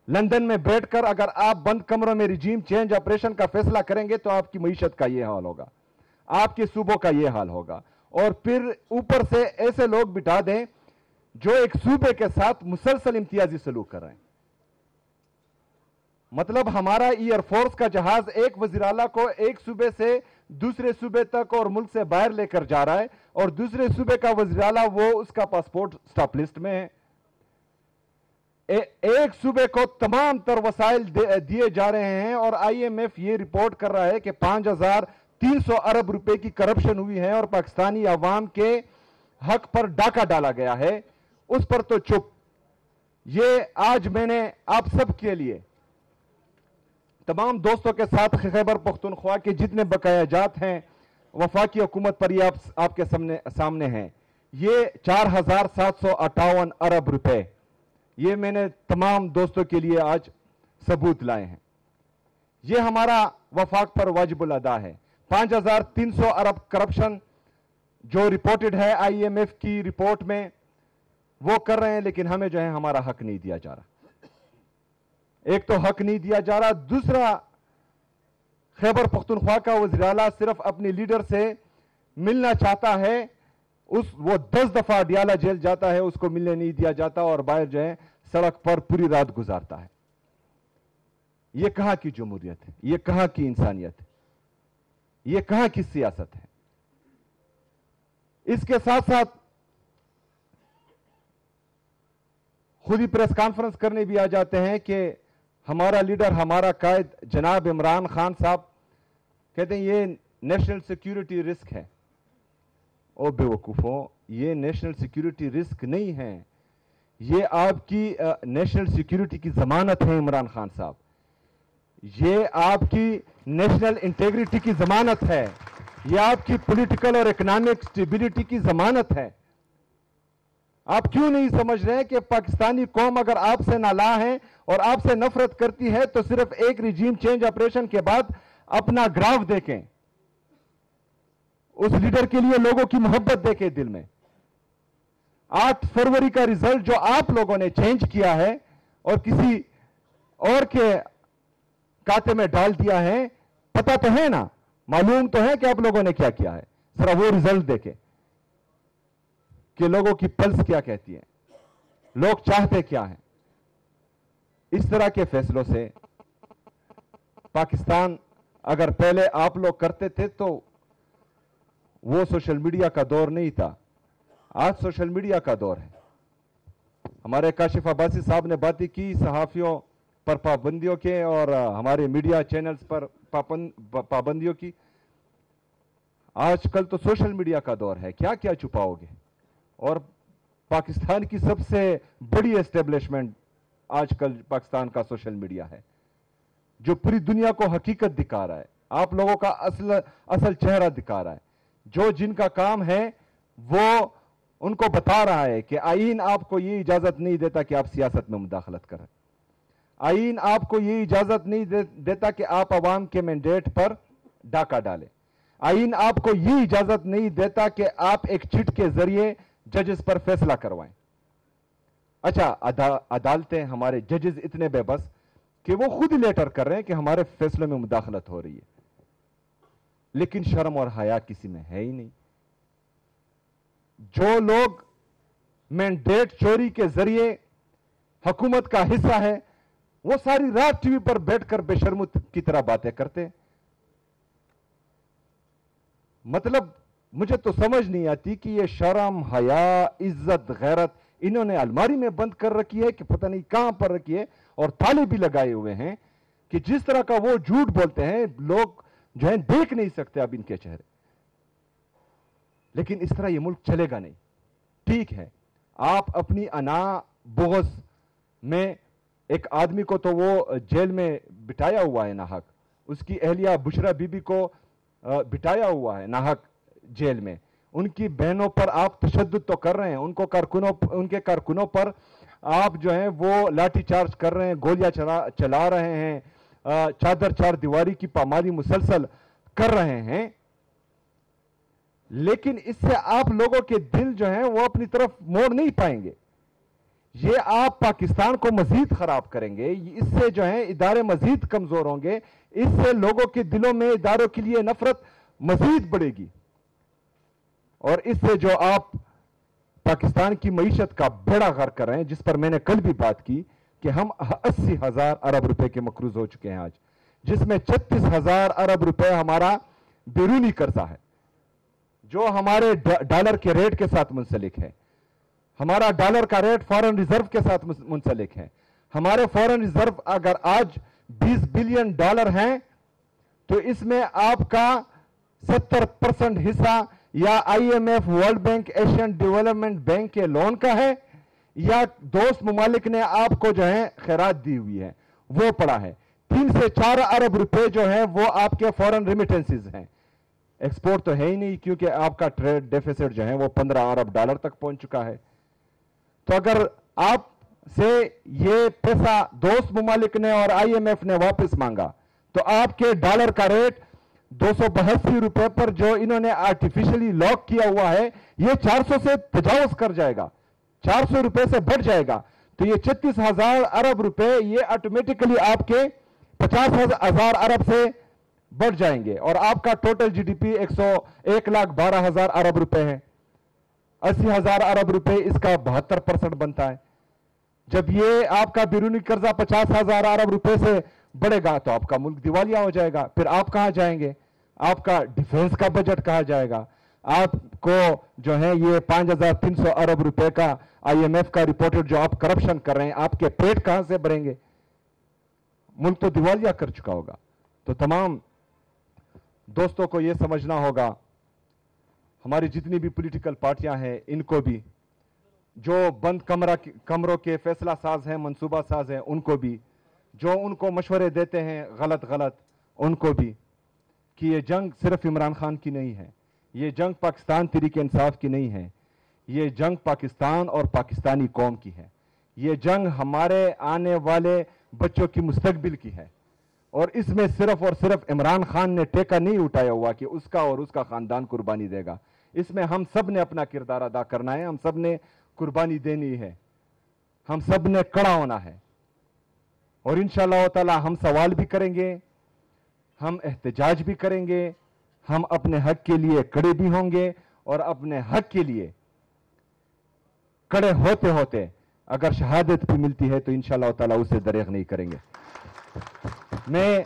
London میں بیٹھ کر اگر آپ بند کمروں میں رجیم چینج آپریشن کا فیصلہ کریں گے تو آپ کی معیشت کا یہ حال ہوگا، آپ کے صوبوں کا یہ حال ہوگا، اور پھر اوپر سے ایسے لوگ بٹھا دیں جو ایک صوبے کے ساتھ مسلسل امتیازی سلوک کر رہے ہیں۔ مطلب ہمارا ایئر فورس کا جہاز ایک وزیر اعلیٰ کو ایک صوبے سے دوسرے صوبے تک اور ملک سے باہر لے کر جا رہا ہے، اور دوسرے صوبے کا وزیر اعلیٰ وہ اس کا پاسپورٹ سٹاپ لسٹ میں ہے۔ ایک صوبے کو تمام تر وسائل دیے جا رہے ہیں، اور آئی ایم ایف یہ رپورٹ کر رہا ہے کہ 5300 ارب روپے کی کرپشن ہوئی ہے اور پاکستانی عوام کے حق پر ڈاکہ ڈالا گیا ہے، اس پر تو چپ۔ یہ آج میں نے آپ سب کے لیے تمام دوستوں کے ساتھ خیبر پختونخوا کے جتنے بقایا جات ہیں وفاقی حکومت پر یہ آپ کے سامنے ہیں، یہ 4758 ارب روپے، یہ میں نے تمام دوستوں کے لیے آج ثبوت لائے ہیں۔ یہ ہمارا وفاق پر واجب الادا ہے۔ 5300 ارب کرپشن جو رپورٹڈ ہے آئی ایم ایف کی رپورٹ میں، وہ کر رہے ہیں، لیکن ہمیں جو ہے ہمارا حق نہیں دیا جا رہا۔ ایک تو حق نہیں دیا جا رہا، دوسرا خیبر پختونخوا کا وزیر اعلیٰ صرف اپنی لیڈر سے ملنا چاہتا ہے، وہ 10 دفعہ ڈیالہ جیل جاتا ہے، اس کو ملنے نہیں دیا جاتا، اور باہر جو ہے سڑک پر پوری رات گزارتا ہے۔ یہ کہاں کی جمہوریت ہے؟ یہ کہاں کی انسانیت ہے؟ یہ کہاں کی سیاست ہے؟ اس کے ساتھ ساتھ خود ہی پریس کانفرنس کرنے بھی آ جاتے ہیں کہ ہمارا لیڈر، ہمارا قائد جناب عمران خان صاحب کہتے ہیں یہ نیشنل سیکیورٹی رسک ہے۔ او بے وقوفوں، یہ نیشنل سیکیورٹی رسک نہیں ہے، یہ آپ کی نیشنل سیکیورٹی کی ضمانت ہے عمران خان صاحب، یہ آپ کی نیشنل انٹیگریٹی کی ضمانت ہے، یہ آپ کی پولیٹیکل اور اکنامک سٹیبلٹی کی ضمانت ہے۔ آپ کیوں نہیں سمجھ رہے کہ پاکستانی قوم اگر آپ سے نالاں ہے اور آپ سے نفرت کرتی ہے تو صرف ایک رجیم چینج آپریشن کے بعد اپنا گراف دیکھیں، اس لیڈر کے لیے لوگوں کی محبت دیکھیں دل میں۔ 8 فروری کا ریزلٹ جو آپ لوگوں نے چینج کیا ہے اور کسی اور کے کاتے میں ڈال دیا ہے، پتہ تو ہے نا، معلوم تو ہے کہ آپ لوگوں نے کیا کیا ہے، ذرا وہ ریزلٹ دیکھیں کہ لوگوں کی پلس کیا کہتی ہے، لوگ چاہتے کیا ہیں۔ اس طرح کے فیصلوں سے پاکستان اگر پہلے آپ لوگ کرتے تھے تو وہ سوشل میڈیا کا دور نہیں تھا، آج سوشل میڈیا کا دور ہے۔ ہمارے کاشف عباسی صاحب نے باتیں کی صحافیوں پر پابندیوں کے اور ہمارے میڈیا چینلز پر پابندیوں کی۔ آج کل تو سوشل میڈیا کا دور ہے، کیا کیا چھپاؤ گے؟ اور پاکستان کی سب سے بڑی اسٹیبلشمنٹ آج کل پاکستان کا سوشل میڈیا ہے، جو پوری دنیا کو حقیقت دکھا رہا ہے، آپ لوگوں کا اصل چہرہ دکھا رہا ہے، جو جن کا کام ہے وہ ان کو بتا رہا ہے کہ آئین آپ کو یہ اجازت نہیں دیتا کہ آپ سیاست میں مداخلت کریں، آئین آپ کو یہ اجازت نہیں دیتا کہ آپ عوام کے مینڈیٹ پر ڈاکہ ڈالیں، آئین آپ کو یہ اجازت نہیں دیتا کہ آپ ایک چٹ کے ذریعے ججز پر فیصلہ کروائیں۔ اچھا، عدالتیں، ہمارے ججز اتنے بے بس کہ وہ خود لیٹر کر رہے ہیں کہ ہمارے فیصلوں میں مداخلت ہو رہی ہے، لیکن شرم اور حیا کسی میں ہے ہی نہیں۔ جو لوگ مینڈیٹ چوری کے ذریعے حکومت کا حصہ ہے وہ ساری رات ٹی وی پر بیٹھ کر بے شرم کی طرح باتیں کرتے ہیں۔ مطلب مجھے تو سمجھ نہیں آتی کہ یہ شرم، حیا، عزت، غیرت انہوں نے الماری میں بند کر رکھی ہے کہ پتہ نہیں کہاں پر رکھی ہے، اور تالے بھی لگائے ہوئے ہیں کہ جس طرح کا وہ جھوٹ بولتے ہیں لوگ جو ہیں دیکھ نہیں سکتے اب ان کے چہرے۔ لیکن اس طرح یہ ملک چلے گا نہیں۔ ٹھیک ہے، آپ اپنی انا بغض میں ایک آدمی کو تو وہ جیل میں بٹھایا ہوا ہے ناحق، اس کی اہلیہ بشرا بی بی کو بٹھایا ہوا ہے ناحق جیل میں، ان کی بہنوں پر آپ تشدد تو کر رہے ہیں، ان کے کارکنوں پر آپ جو ہیں وہ لاٹھی چارج کر رہے ہیں، گولیاں چلا رہے ہیں، چادر چار دیواری کی پامالی مسلسل کر رہے ہیں، لیکن اس سے آپ لوگوں کے دل جو ہیں وہ اپنی طرف موڑ نہیں پائیں گے۔ یہ آپ پاکستان کو مزید خراب کریں گے. اس سے جو ہے ادارے مزید کمزور ہوں گے, اس سے لوگوں کے دلوں میں اداروں کے لیے نفرت مزید بڑھے گی, اور اس سے جو آپ پاکستان کی معیشت کا بیڑا غرق کر رہے ہیں, جس پر میں نے کل بھی بات کی کہ ہم 80,000 ارب روپے کے مقروض ہو چکے ہیں آج, جس میں 36,000 ارب روپے ہمارا بیرونی قرضہ ہے جو ہمارے ڈالر کے ریٹ کے ساتھ منسلک ہے. ہمارا ڈالر کا ریٹ فارن ریزرو کے ساتھ منسلک ہے. ہمارے فارن ریزرو اگر آج 20 بلین ڈالر ہیں تو اس میں آپ کا 70% حصہ یا I M F, World Bank, Asian Development Bank کے لون کا ہے, یا دوست ممالک نے آپ کو جو ہے خیرات دی ہوئی ہے وہ پڑا ہے. 3 سے 4 ارب روپے جو ہیں وہ آپ کے فورن ریمیٹنسز ہیں. ایکسپورٹ تو ہے ہی نہیں, کیونکہ آپ کا ٹریڈ ڈیفیسٹ جو ہے وہ 15 ارب ڈالر تک پہنچ چکا ہے. تو اگر آپ سے یہ پیسہ دوست ممالک نے اور آئی ایم ایف نے واپس مانگا تو آپ کے ڈالر کا ریٹ 282 روپے پر جو انہوں نے آرٹیفیشلی لاک کیا ہوا ہے یہ 400 سے تجاوز کر جائے گا, 400 روپے سے بڑھ جائے گا. تو یہ 36,000 ارب روپے یہ آٹومیٹکلی آپ کے 50,000 ارب سے بڑھ جائیں گے, اور آپ کا ٹوٹل جی ڈی پی 1,12,000 ارب روپے ہے. 80,000 ارب روپے اس کا 72% بنتا ہے. جب یہ آپ کا بیرونی قرضہ 50,000 ارب روپے سے بڑھے گا تو آپ کا ملک دیوالیہ ہو جائے گا. پھر آپ کہاں جائیں گے؟ آپ کا ڈیفنس کا بجٹ کہاں جائے گا؟ آپ کو جو ہے یہ 5,300 ارب روپے کا آئی ایم ایف کا رپورٹڈ جو آپ کرپشن کر رہے ہیں, آپ کے پیٹ کہاں سے بھریں گے؟ ملک تو دیوالیہ کر چکا ہوگا. تو تمام دوستوں کو یہ سمجھنا ہوگا, ہماری جتنی بھی پولیٹیکل پارٹیاں ہیں ان کو بھی, جو بند کمروں کے فیصلہ ساز ہیں, منصوبہ ساز ہیں, ان کو بھی, جو ان کو مشورے دیتے ہیں غلط ان کو بھی, کہ یہ جنگ صرف عمران خان کی نہیں ہے, یہ جنگ پاکستان تحریک انصاف کی نہیں ہے, یہ جنگ پاکستان اور پاکستانی قوم کی ہے. یہ جنگ ہمارے آنے والے بچوں کی مستقبل کی ہے, اور اس میں صرف اور صرف عمران خان نے ٹیکہ نہیں اٹھایا ہوا کہ اس کا اور اس کا خاندان قربانی دے گا. اس میں ہم سب نے اپنا کردار ادا کرنا ہے, ہم سب نے قربانی دینی ہے, ہم سب نے کڑا ہونا ہے, اور انشاءاللہ تعالی ہم سوال بھی کریں گے, ہم احتجاج بھی کریں گے, ہم اپنے حق کے لیے کڑے بھی ہوں گے, اور اپنے حق کے لیے کڑے ہوتے ہوتے اگر شہادت بھی ملتی ہے تو انشاءاللہ تعالی اسے دریغ نہیں کریں گے. میں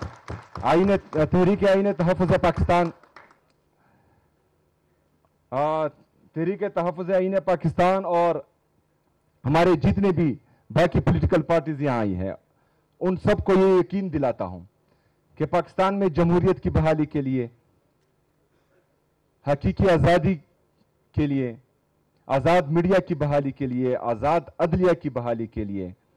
تحریک آئین تحفظ پاکستان تحریک تحفظ آئین پاکستان اور ہمارے جتنے بھی باقی پولیٹیکل پارٹیز یہاں آئی ہیں ان سب کو یہ یقین دلاتا ہوں کہ پاکستان میں جمہوریت کی بحالی کے لیے, حقیقی آزادی کے لیے, آزاد میڈیا کی بحالی کے لیے, آزاد عدلیہ کی بحالی کے لیے